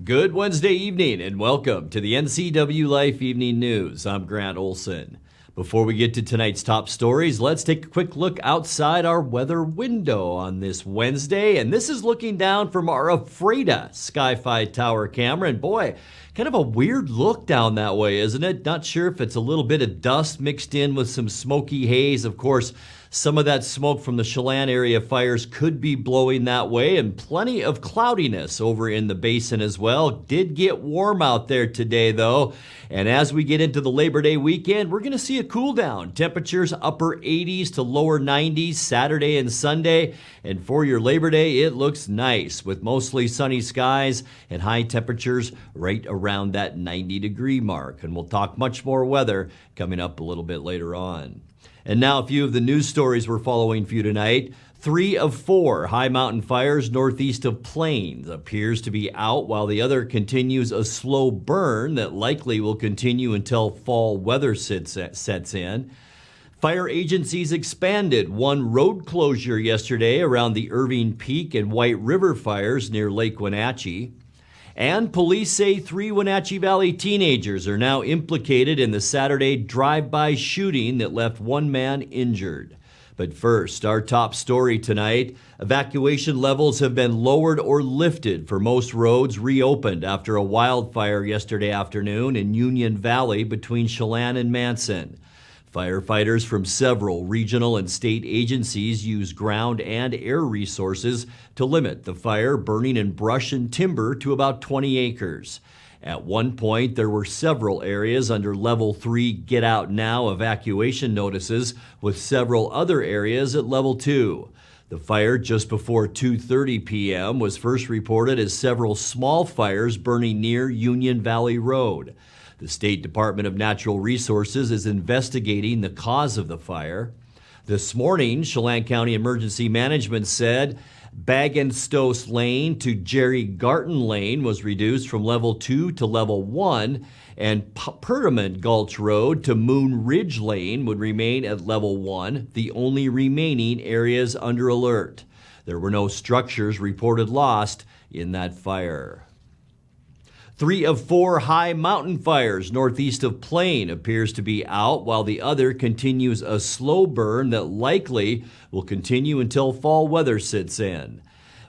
Good Wednesday evening and welcome to the NCWLIFE Evening News. I'm Grant Olson. Before we get to tonight's top stories, let's take a quick look outside our weather window on this Wednesday. And this is looking down from our Ephrata Sky-Fi Tower camera. And boy, kind of a weird look down that way, isn't it? Not sure if it's a little bit of dust mixed in with some smoky haze. Of course, some of that smoke from the Chelan area fires could be blowing that way, and plenty of cloudiness over in the basin as well. Did get warm out there today, though. And as we get into the Labor Day weekend, we're going to see a cool down. Temperatures upper 80s to lower 90s Saturday and Sunday. And for your Labor Day, it looks nice with mostly sunny skies and high temperatures right around that 90-degree mark. And we'll talk much more weather coming up a little bit later on. And now a few of the news stories we're following for you tonight. 3 of 4 high mountain fires northeast of Plains appears to be out, while the other continues a slow burn that likely will continue until fall weather sets in. Fire agencies expanded one road closure yesterday around the Irving Peak and White River fires near Lake Wenatchee. And police say 3 Wenatchee Valley teenagers are now implicated in the Saturday drive-by shooting that left one man injured. But first, our top story tonight. Evacuation levels have been lowered or lifted for most roads reopened after a wildfire yesterday afternoon in Union Valley between Chelan and Manson. Firefighters from several regional and state agencies use ground and air resources to limit the fire burning in brush and timber to about 20 acres. At one point, there were several areas under Level 3 Get Out Now evacuation notices, with several other areas at Level 2. The fire just before 2:30 p.m. was first reported as several small fires burning near Union Valley Road. The State Department of Natural Resources is investigating the cause of the fire. This morning, Chelan County Emergency Management said Bagenstos Lane to Jerry Garton Lane was reduced from Level 2 to Level 1, and Perdaman Gulch Road to Moon Ridge Lane would remain at Level 1, the only remaining areas under alert. There were no structures reported lost in that fire. 3 of 4 high mountain fires northeast of Plain appears to be out, while the other continues a slow burn that likely will continue until fall weather sets in.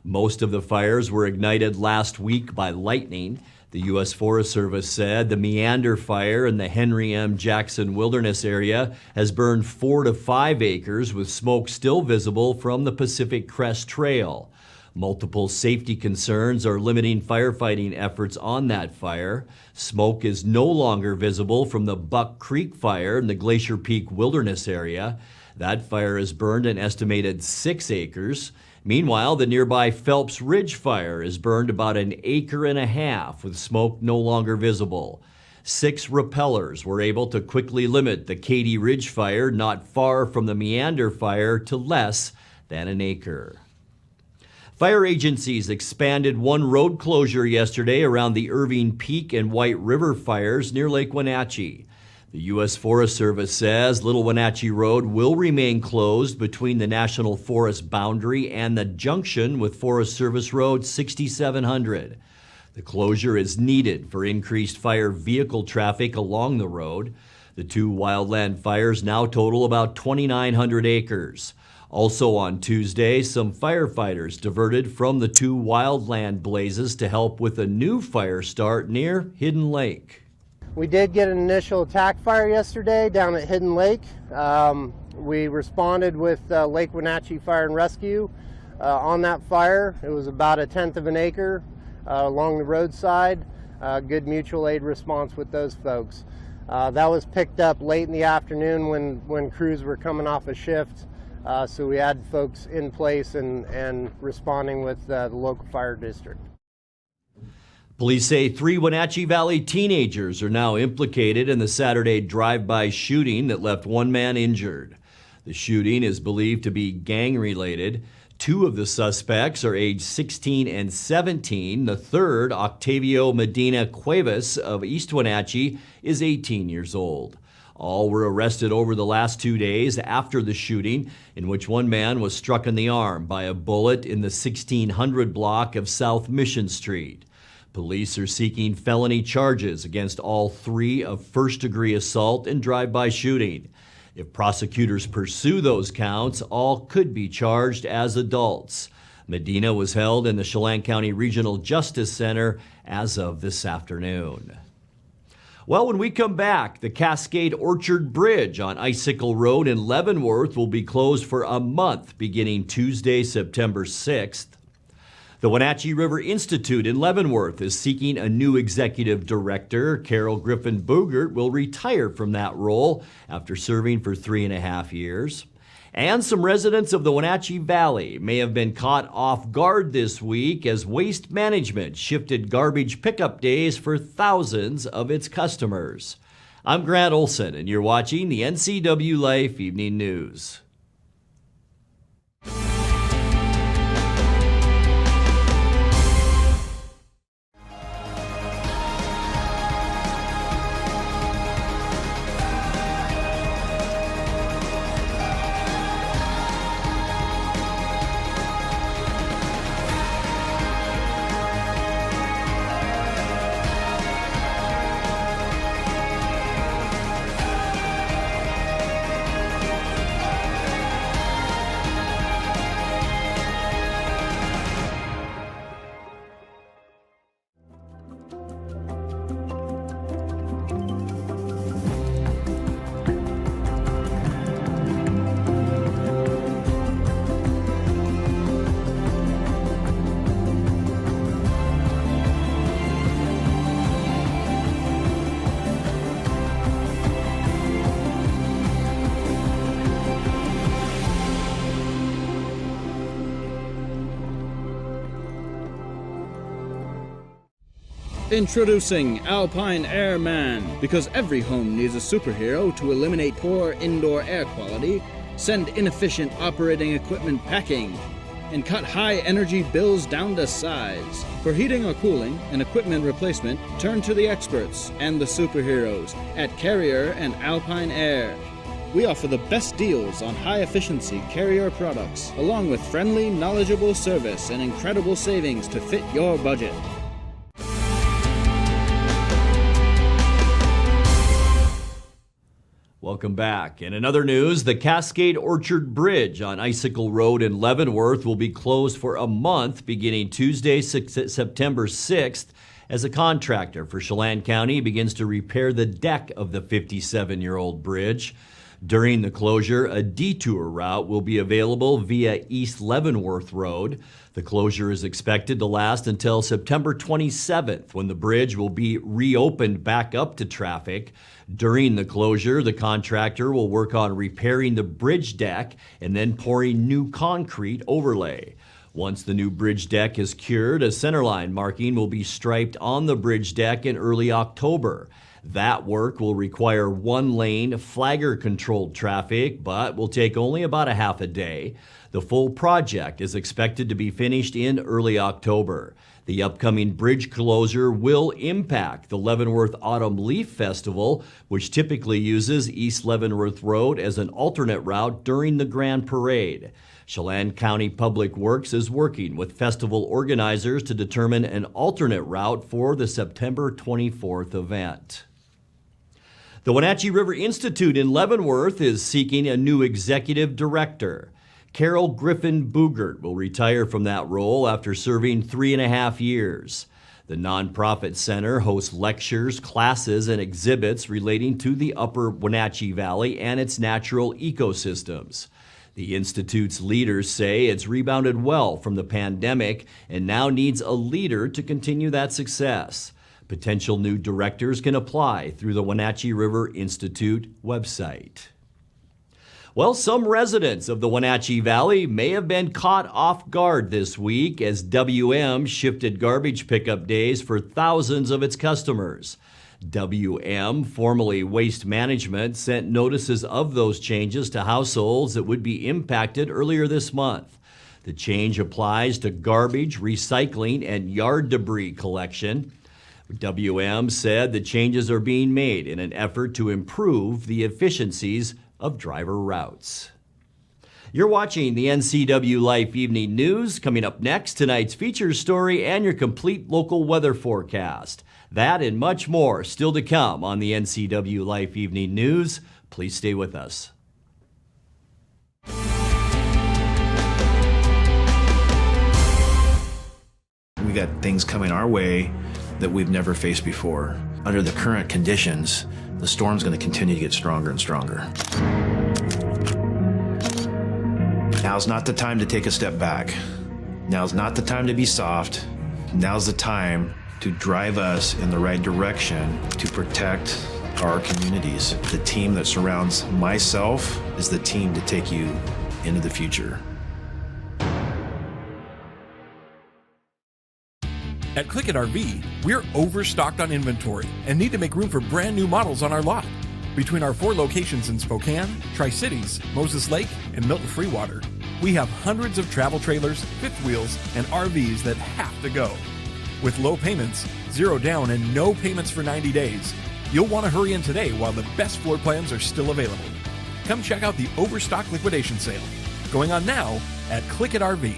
Most of the fires were ignited last week by lightning. The U.S. Forest Service said the Meander Fire in the Henry M. Jackson Wilderness area has burned 4 to 5 acres, with smoke still visible from the Pacific Crest Trail. Multiple safety concerns are limiting firefighting efforts on that fire. Smoke is no longer visible from the Buck Creek Fire in the Glacier Peak Wilderness area. That fire has burned an estimated 6 acres. Meanwhile, the nearby Phelps Ridge Fire has burned about 1.5 acres, with smoke no longer visible. 6 repellers were able to quickly limit the Katy Ridge Fire not far from the Meander Fire to less than 1 acre. Fire agencies expanded one road closure yesterday around the Irving Peak and White River fires near Lake Wenatchee. The U.S. Forest Service says Little Wenatchee Road will remain closed between the National Forest boundary and the junction with Forest Service Road 6700. The closure is needed for increased fire vehicle traffic along the road. The 2 wildland fires now total about 2,900 acres. Also on Tuesday, some firefighters diverted from the 2 wildland blazes to help with a new fire start near Hidden Lake. We did get an initial attack fire yesterday down at Hidden Lake. We responded with Lake Wenatchee Fire and Rescue on that fire. It was about 1/10 of an acre along the roadside. Good mutual aid response with those folks. That was picked up late in the afternoon when crews were coming off a shift. So we had folks in place and responding with the local fire district. Police say 3 Wenatchee Valley teenagers are now implicated in the Saturday drive-by shooting that left one man injured. The shooting is believed to be gang-related. 2 of the suspects are aged 16 and 17. The third, Octavio Medina Cuevas of East Wenatchee, is 18 years old. All were arrested over the last 2 days after the shooting, in which one man was struck in the arm by a bullet in the 1600 block of South Mission Street. Police are seeking felony charges against all three of first-degree assault and drive-by shooting. If prosecutors pursue those counts, all could be charged as adults. Medina was held in the Chelan County Regional Justice Center as of this afternoon. Well, when we come back, the Cascade Orchard Bridge on Icicle Road in Leavenworth will be closed for a month beginning Tuesday, September 6th. The Wenatchee River Institute in Leavenworth is seeking a new executive director. Carol Griffin Boogert will retire from that role after serving for 3.5 years. And some residents of the Wenatchee Valley may have been caught off guard this week as Waste Management shifted garbage pickup days for thousands of its customers. I'm Grant Olson, and you're watching the NCWLIFE Evening News. Introducing Alpine Airman. Because every home needs a superhero to eliminate poor indoor air quality, send inefficient operating equipment packing, and cut high energy bills down to size. For heating or cooling and equipment replacement, turn to the experts and the superheroes at Carrier and Alpine Air. We offer the best deals on high-efficiency Carrier products, along with friendly, knowledgeable service and incredible savings to fit your budget. Welcome back. In another news, the Cascade Orchard Bridge on Icicle Road in Leavenworth will be closed for a month beginning Tuesday, September 6th, as a contractor for Chelan County begins to repair the deck of the 57-year-old bridge. During the closure, a detour route will be available via East Leavenworth Road. The closure is expected to last until September 27th, when the bridge will be reopened back up to traffic. During the closure, the contractor will work on repairing the bridge deck and then pouring new concrete overlay. Once the new bridge deck is cured, a centerline marking will be striped on the bridge deck in early October. That work will require one-lane, flagger-controlled traffic, but will take only about a half a day. The full project is expected to be finished in early October. The upcoming bridge closure will impact the Leavenworth Autumn Leaf Festival, which typically uses East Leavenworth Road as an alternate route during the Grand Parade. Chelan County Public Works is working with festival organizers to determine an alternate route for the September 24th event. The Wenatchee River Institute in Leavenworth is seeking a new executive director. Carol Griffin Boogert will retire from that role after serving 3.5 years. The nonprofit center hosts lectures, classes, and exhibits relating to the upper Wenatchee Valley and its natural ecosystems. The Institute's leaders say it's rebounded well from the pandemic and now needs a leader to continue that success. Potential new directors can apply through the Wenatchee River Institute website. Well, some residents of the Wenatchee Valley may have been caught off guard this week as WM shifted garbage pickup days for thousands of its customers. WM, formerly Waste Management, sent notices of those changes to households that would be impacted earlier this month. The change applies to garbage, recycling, and yard debris collection. WM said the changes are being made in an effort to improve the efficiencies of driver routes. You're watching the NCW Life Evening News. Coming up next, tonight's features story and your complete local weather forecast. That and much more still to come on the NCW Life Evening News. Please stay with us. We got things coming our way that we've never faced before. Under the current conditions, the storm's going to continue to get stronger and stronger. Now's not the time to take a step back. Now's not the time to be soft. Now's the time to drive us in the right direction to protect our communities. The team that surrounds myself is the team to take you into the future. At Click It RV, we're overstocked on inventory and need to make room for brand new models on our lot. Between our 4 locations in Spokane, Tri-Cities, Moses Lake, and Milton Freewater, we have hundreds of travel trailers, fifth wheels, and RVs that have to go. With low payments, 0 down, and no payments for 90 days, you'll want to hurry in today while the best floor plans are still available. Come check out the Overstock Liquidation Sale, going on now at Click It RV.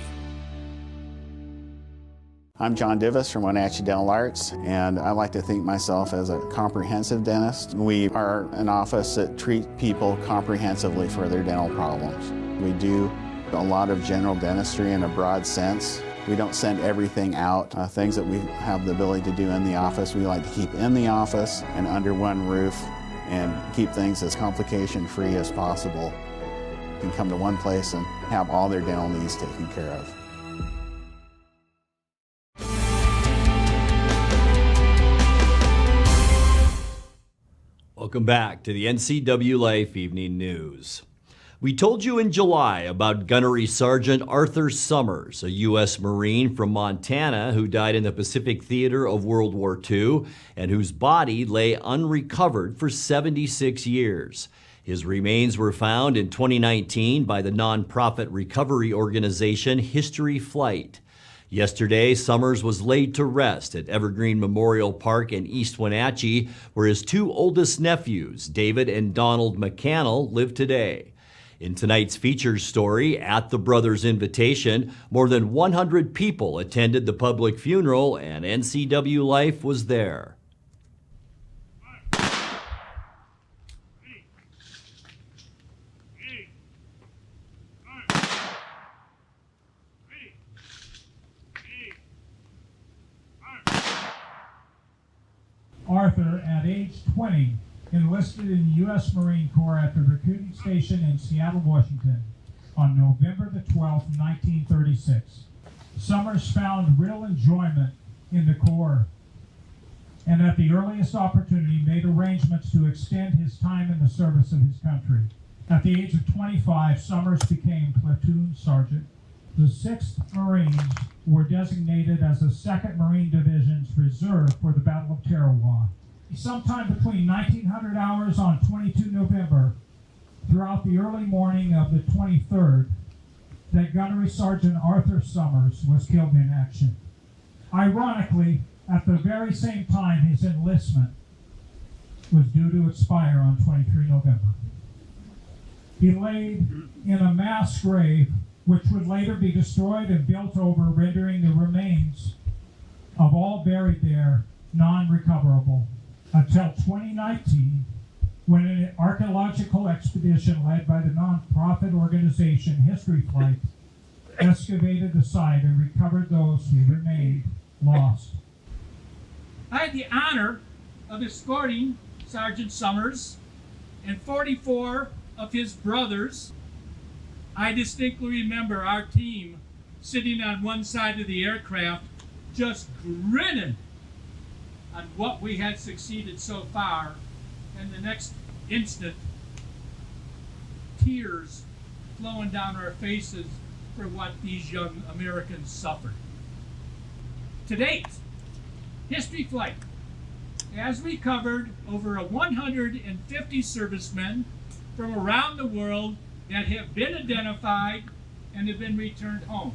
I'm John Divis from Wenatchee Dental Arts, and I like to think myself as a comprehensive dentist. We are an office that treats people comprehensively for their dental problems. We do a lot of general dentistry in a broad sense. We don't send everything out. Things that we have the ability to do in the office, we like to keep in the office and under one roof and keep things as complication-free as possible. You can come to one place and have all their dental needs taken care of. Welcome back to the NCW Life Evening News. We told you in July about Gunnery Sergeant Arthur Summers, a U.S. Marine from Montana who died in the Pacific Theater of World War II and whose body lay unrecovered for 76 years. His remains were found in 2019 by the nonprofit recovery organization History Flight. Yesterday, Summers was laid to rest at Evergreen Memorial Park in East Wenatchee, where his 2 oldest nephews, David and Donald McCannell, live today. In tonight's features story, at the brothers' invitation, more than 100 people attended the public funeral, and NCW Life was there. Arthur, at age 20, enlisted in the U.S. Marine Corps at the recruiting station in Seattle, Washington on November the 12th, 1936. Summers found real enjoyment in the Corps and at the earliest opportunity made arrangements to extend his time in the service of his country. At the age of 25, Summers became platoon sergeant. The 6th Marines were designated as the 2nd Marine Division's reserve for the Battle of Tarawa. Sometime between 1900 hours on 22 November throughout the early morning of the 23rd, that Gunnery Sergeant Arthur Summers was killed in action. Ironically, at the very same time his enlistment was due to expire on 23 November. He laid in a mass grave which would later be destroyed and built over, rendering the remains of all buried there non-recoverable until 2019, when an archaeological expedition led by the nonprofit organization History Flight excavated the site and recovered those who remained lost. I had the honor of escorting Sergeant Summers and 44 of his brothers. I distinctly remember our team sitting on one side of the aircraft just grinning on what we had succeeded so far, and the next instant, tears flowing down our faces for what these young Americans suffered. To date, History Flight has recovered over 150 servicemen from around the world that have been identified and have been returned home.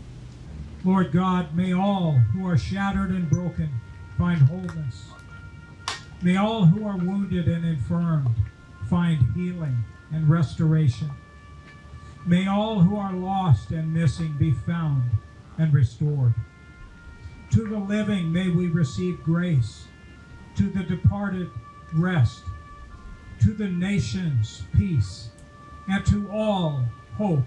Lord God, may all who are shattered and broken find wholeness. May all who are wounded and infirmed find healing and restoration. May all who are lost and missing be found and restored. To the living may we receive grace. To the departed, rest. To the nations, peace. And to all, hope.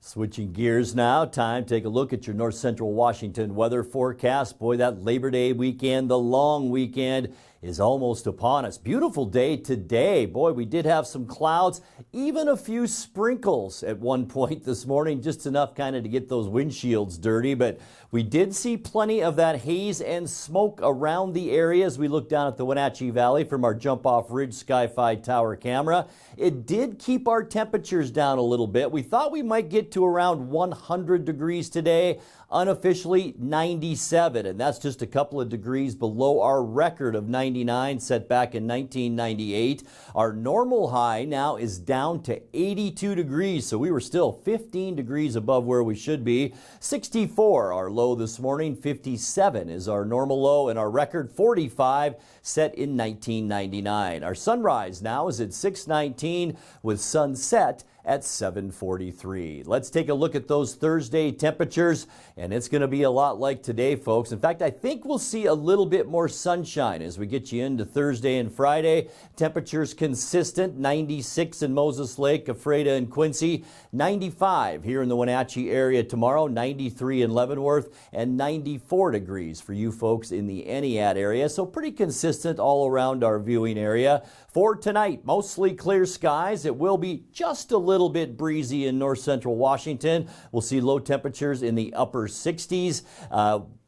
Switching gears now, time to take a look at your north central Washington weather forecast. Boy, that Labor Day weekend, the long weekend, is almost upon us. Beautiful day today. Boy, we did have some clouds, even a few sprinkles at one point this morning, just enough kind of to get those windshields dirty. But we did see plenty of that haze and smoke around the area as we look down at the Wenatchee Valley from our jump-off ridge Sky-Fi tower camera. It did keep our temperatures down a little bit. We thought we might get to around 100 degrees today. Unofficially 97, and that's just a couple of degrees below our record of 99 set back in 1998. Our normal high now is down to 82 degrees, so we were still 15 degrees above where we should be. 64 our low this morning, 57 is our normal low, and our record 45 set in 1999. Our sunrise now is at 6:19 with sunset at 7:43. Let's take a look at those Thursday temperatures, and it's going to be a lot like today, folks. In fact, I think we'll see a little bit more sunshine as we get you into Thursday and Friday. Temperatures consistent, 96 in Moses Lake, Ephrata, and Quincy, 95 here in the Wenatchee area tomorrow, 93 in Leavenworth, and 94 degrees for you folks in the Entiat area. So pretty consistent all around our viewing area. For tonight, mostly clear skies. It will be just a little bit breezy in north central Washington. We'll see low temperatures in the upper 60s.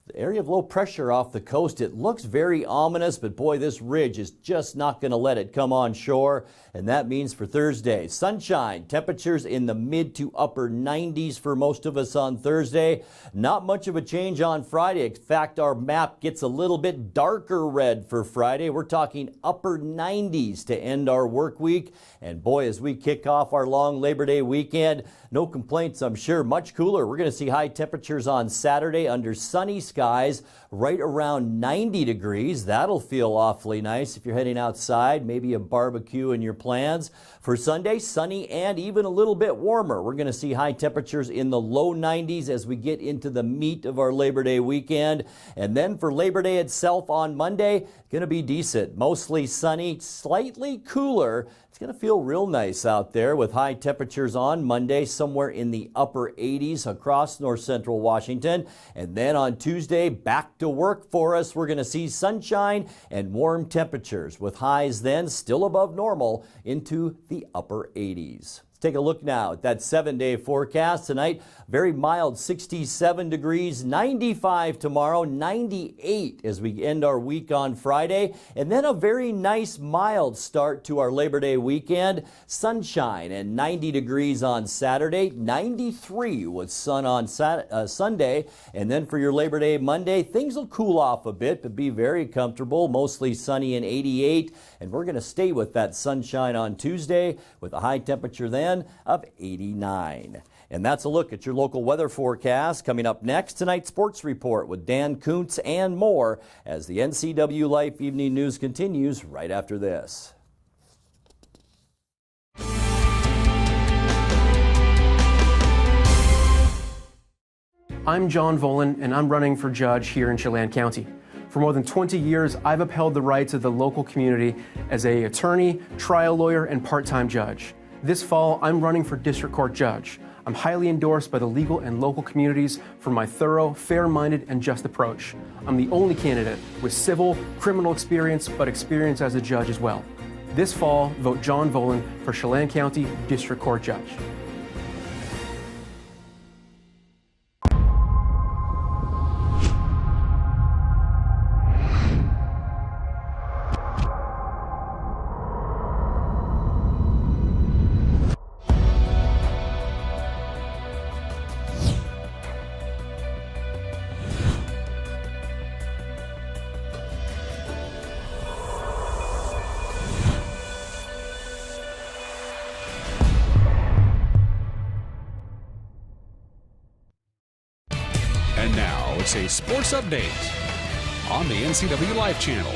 The area of low pressure off the coast, it looks very ominous, but boy, this ridge is just not going to let it come on shore. And that means for Thursday, sunshine, temperatures in the mid to upper 90s for most of us on Thursday. Not much of a change on Friday. In fact, our map gets a little bit darker red for Friday. We're talking upper 90s to end our work week. And boy, as we kick off our long Labor Day weekend, no complaints, I'm sure. Much cooler. We're going to see high temperatures on Saturday under sunny skies right around 90 degrees. That'll feel awfully nice if you're heading outside, maybe a barbecue in your plans. For Sunday, sunny and even a little bit warmer. We're going to see high temperatures in the low 90s as we get into the meat of our Labor Day weekend. And then for Labor Day itself on Monday, going to be decent. Mostly sunny, slightly cooler. It's going to feel real nice out there with high temperatures on Monday, somewhere in the upper 80s across north central Washington. And then on Tuesday, back to work for us. We're going to see sunshine and warm temperatures with highs then still above normal into the upper 80s. Take a look now at that 7-day forecast tonight. Very mild 67 degrees, 95 tomorrow, 98 as we end our week on Friday. And then a very nice mild start to our Labor Day weekend. Sunshine and 90 degrees on Saturday, 93 with sun on Sunday. And then for your Labor Day Monday, things will cool off a bit, but be very comfortable. Mostly sunny and 88. And we're going to stay with that sunshine on Tuesday with a high temperature then of 89. And that's a look at your local weather forecast. Coming up next, tonight's sports report with Dan Kuntz and more as the NCWLIFE Evening News continues right after this. I'm John Volan, and I'm running for judge here in Chelan County. For more than 20 years, I've upheld the rights of the local community as an attorney, trial lawyer, and part-time judge. This fall, I'm running for district court judge. I'm highly endorsed by the legal and local communities for my thorough, fair-minded, and just approach. I'm the only candidate with civil, criminal experience, but experience as a judge as well. This fall, vote John Volan for Chelan County District Court Judge. Wednesday sports update on the NCWLIFE channel.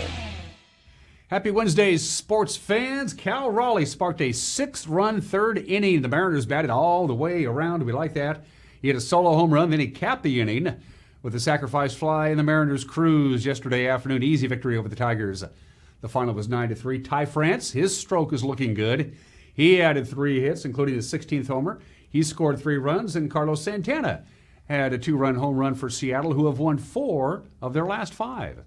Happy Wednesday, sports fans. Cal Raleigh sparked a 6-run third inning. The Mariners batted all the way around. We like that. He had a solo home run, then he capped the inning with a sacrifice fly, and the Mariners cruised yesterday afternoon. Easy victory over the Tigers. The final was 9-3. Ty France, his stroke is looking good. He added 3 hits, including the 16th homer. He scored 3 runs, and Carlos Santana had a 2-run home run for Seattle, who have won 4 of their last 5.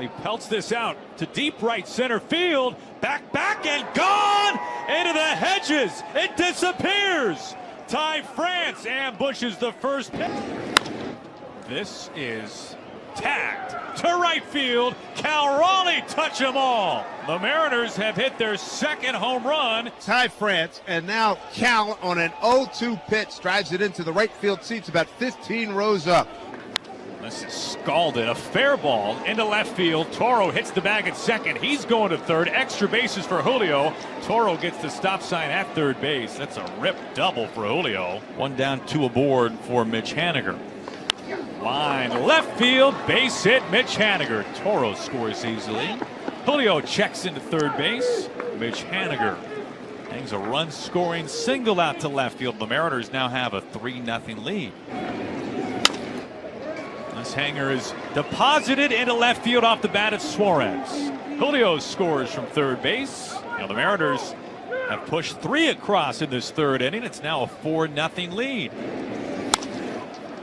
He pelts this out to deep right center field. Back, and gone into the hedges. It disappears. Ty France ambushes the first pitch. This is tagged to right field. Cal Raleigh touch them all. The Mariners have hit their second home run. Ty France, and now Cal on an 0-2 pitch drives it into the right field seats about 15 rows up. This is scalded. A fair ball into left field. Toro hits the bag at second. He's going to third. Extra bases for Julio. Toro gets the stop sign at third base. That's a rip double for Julio. 1 down, 2 aboard for Mitch Haniger. Line left field. Base hit. Mitch Haniger. Toro scores easily. Julio checks into third base. Mitch Haniger hangs a run-scoring single out to left field. The Mariners now have a 3-0 lead. This hanger is deposited into left field off the bat of Suarez. Julio scores from third base. Now the Mariners have pushed 3 across in this third inning. It's now a 4-0 lead.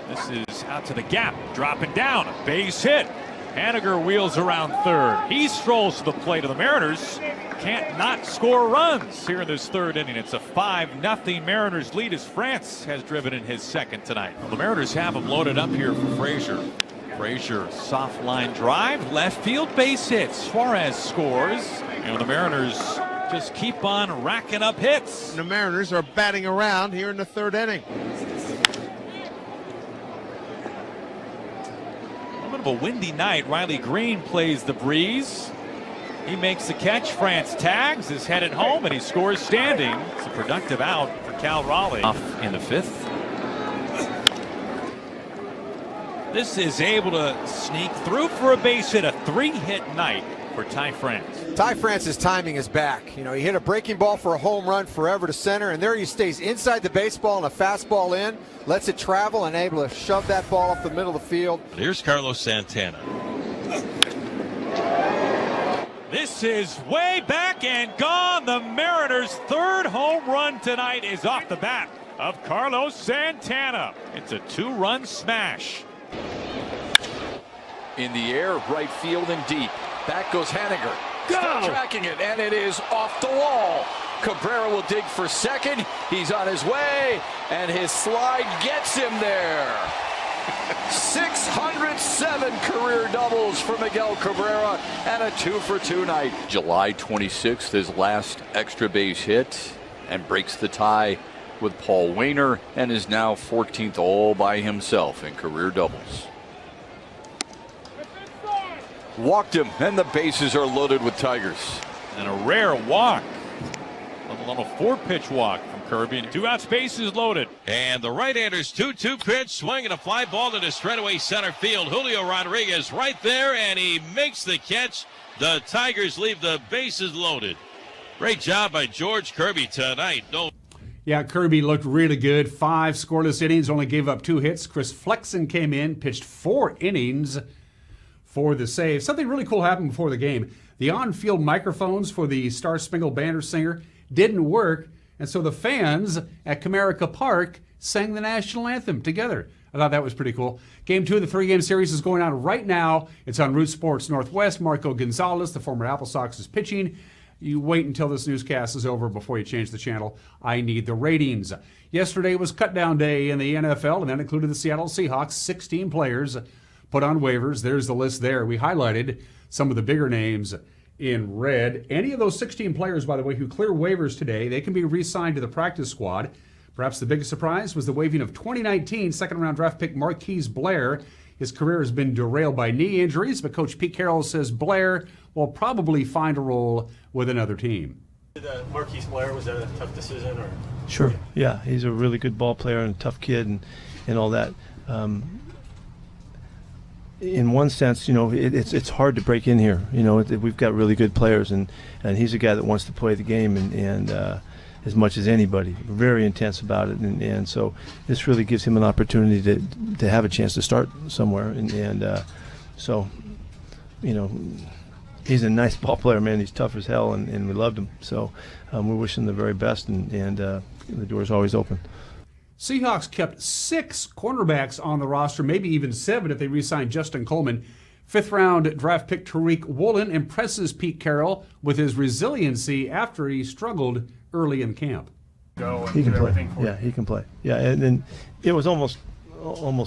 This is out to the gap, dropping down, a base hit. Haniger wheels around third. He strolls to the plate of the Mariners. Can't not score runs here in this third inning. It's a 5-0 Mariners lead as France has driven in his second tonight. Well, the Mariners have him loaded up here for Frazier. Frazier, soft line drive, left field base hit. Suarez scores. And the Mariners just keep on racking up hits. The Mariners are batting around here in the third inning. A bit of a windy night. Riley Green plays the breeze. He makes the catch. France tags, is headed home, and he scores standing. It's a productive out for Cal Raleigh. Off in the 5th. This is able to sneak through for a base hit. A 3-hit night for Ty France. Ty France's timing is back. You know, he hit a breaking ball for a home run forever to center, and there he stays inside the baseball and a fastball in, lets it travel, and able to shove that ball up the middle of the field. Here's Carlos Santana. This is way back and gone. The Mariners' third home run tonight is off the bat of Carlos Santana. It's a 2-run smash. In the air, right field and deep. Back goes Haniger. Still tracking it, and it is off the wall. Cabrera will dig for second. He's on his way, and his slide gets him there. 607 career doubles for Miguel Cabrera and a 2-for-2 night. July 26th, his last extra base hit, and breaks the tie with Paul Wainer, and is now 14th all by himself in career doubles. Walked him, and the bases are loaded with Tigers. And a rare walk. On a 4-pitch walk from Kirby, and 2 outs, bases loaded. And the right-hander's 2-2 pitch, swinging a fly ball to the straightaway center field. Julio Rodriguez right there, and he makes the catch. The Tigers leave the bases loaded. Great job by George Kirby tonight. Yeah, Kirby looked really good. 5 scoreless innings, only gave up 2 hits. Chris Flexen came in, pitched 4 innings for the save. Something really cool happened before the game. The on-field microphones for the Star Spangled Banner singer didn't work, and so the fans at Comerica Park sang the national anthem together. I thought that was pretty cool. Game 2 of the 3-game series is going on right now. It's on Root Sports Northwest. Marco Gonzalez, the former Apple Sox, is pitching. You wait until this newscast is over before you change the channel. I need the ratings. Yesterday was cutdown day in the NFL, and that included the Seattle Seahawks. 16 players put on waivers. There's the list there. We highlighted some of the bigger names in red. Any of those 16 players, by the way, who clear waivers today, they can be re-signed to the practice squad. Perhaps the biggest surprise was the waiving of 2019 second-round draft pick Marquise Blair. His career has been derailed by knee injuries, but Coach Pete Carroll says Blair will probably find a role with another team. Marquise Blair, was that a tough decision? Or? Sure, yeah. He's a really good ball player and a tough kid and all that. in one sense, it's hard to break in here. We've got really good players, and he's a guy that wants to play the game and as much as anybody. Very intense about it, and so this really gives him an opportunity to have a chance to start somewhere, and so he's a nice ball player, man. He's tough as hell, and we loved him. So we wish him the very best, and the door's always open. Seahawks kept 6 cornerbacks on the roster, maybe even 7 if they re-signed Justin Coleman. 5th-round draft pick Tariq Woolen impresses Pete Carroll with his resiliency after he struggled early in camp. He can play. Yeah, he can play. Yeah, and it was almost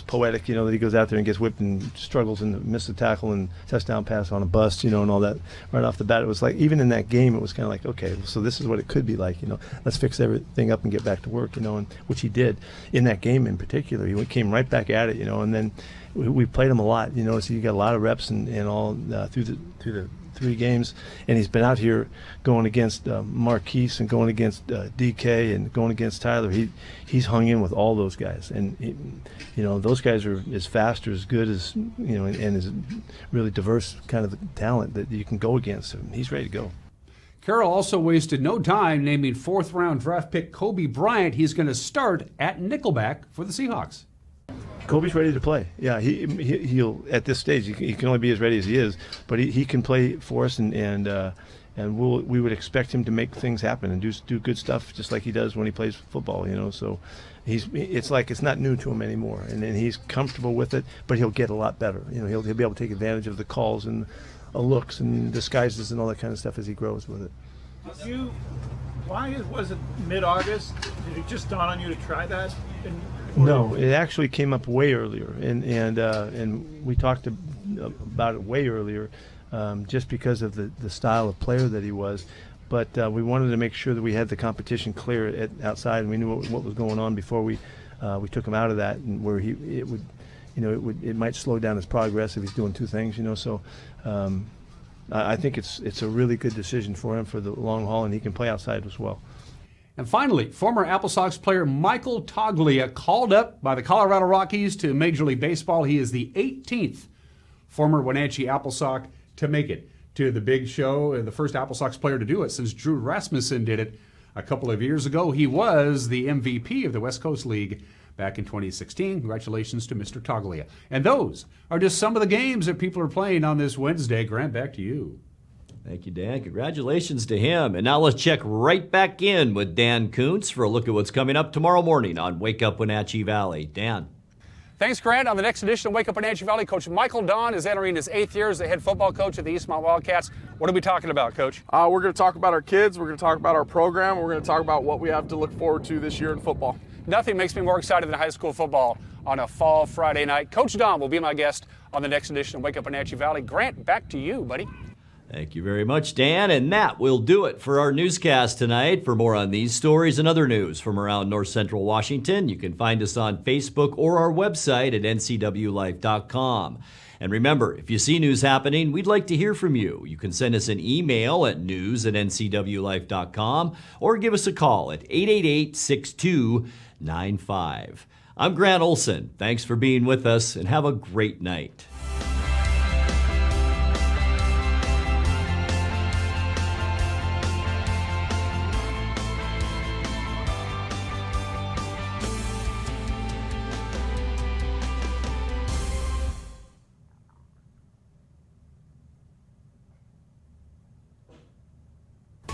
poetic, that he goes out there and gets whipped and struggles and misses a tackle and touchdown pass on a bust, and all that right off the bat. It was like, even in that game, it was kind of like, okay, so this is what it could be like, let's fix everything up and get back to work, and which he did in that game in particular. He came right back at it, and then we played him a lot, so he got a lot of reps and all through the 3 games, and he's been out here going against Marquise and going against DK and going against Tyler. He's hung in with all those guys, and those guys are as fast or as good as and as really diverse kind of talent that you can go against him. He's ready to go. Carroll also wasted no time naming 4th-round draft pick Kobe Bryant. He's going to start at nickelback for the Seahawks. Kobe's ready to play. Yeah, he'll at this stage he can only be as ready as he is, but he can play for us, and we would expect him to make things happen and do good stuff just like he does when he plays football. So it's like it's not new to him anymore, and he's comfortable with it. But he'll get a lot better. He'll be able to take advantage of the calls and looks and disguises and all that kind of stuff as he grows with it. Why was it mid-August? Did it just dawn on you to try that? No, it actually came up way earlier, and we talked about it way earlier, just because of the style of player that he was. But we wanted to make sure that we had the competition clear outside, and we knew what was going on before we took him out of that, and where it might slow down his progress if he's doing 2 things, So I think it's a really good decision for him for the long haul, and he can play outside as well. And finally, former Apple Sox player Michael Toglia called up by the Colorado Rockies to Major League Baseball. He is the 18th former Wenatchee Apple Sox to make it to the big show, and the first Apple Sox player to do it since Drew Rasmussen did it a couple of years ago. He was the MVP of the West Coast League back in 2016. Congratulations to Mr. Toglia. And those are just some of the games that people are playing on this Wednesday. Grant, back to you. Thank you, Dan. Congratulations to him. And now let's check right back in with Dan Kuntz for a look at what's coming up tomorrow morning on Wake Up Wenatchee Valley. Dan. Thanks, Grant. On the next edition of Wake Up Wenatchee Valley, Coach Michael Don is entering his 8th year as the head football coach of the Eastmont Wildcats. What are we talking about, Coach? We're going to talk about our kids. We're going to talk about our program. We're going to talk about what we have to look forward to this year in football. Nothing makes me more excited than high school football on a fall Friday night. Coach Don will be my guest on the next edition of Wake Up Wenatchee Valley. Grant, back to you, buddy. Thank you very much, Dan. And that will do it for our newscast tonight. For more on these stories and other news from around North Central Washington, you can find us on Facebook or our website at ncwlife.com. And remember, if you see news happening, we'd like to hear from you. You can send us an email at news@ncwlife.com or give us a call at 888-6295. I'm Grant Olson. Thanks for being with us, and have a great night.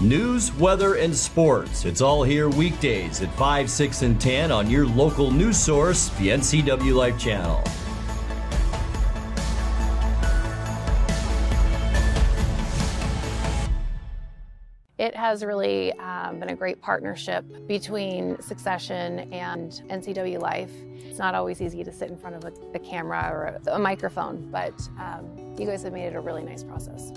News, weather, and sports. It's all here weekdays at 5, 6, and 10 on your local news source, the NCW Life channel. It has really been a great partnership between Succession and NCW Life. It's not always easy to sit in front of a camera or a microphone, but you guys have made it a really nice process.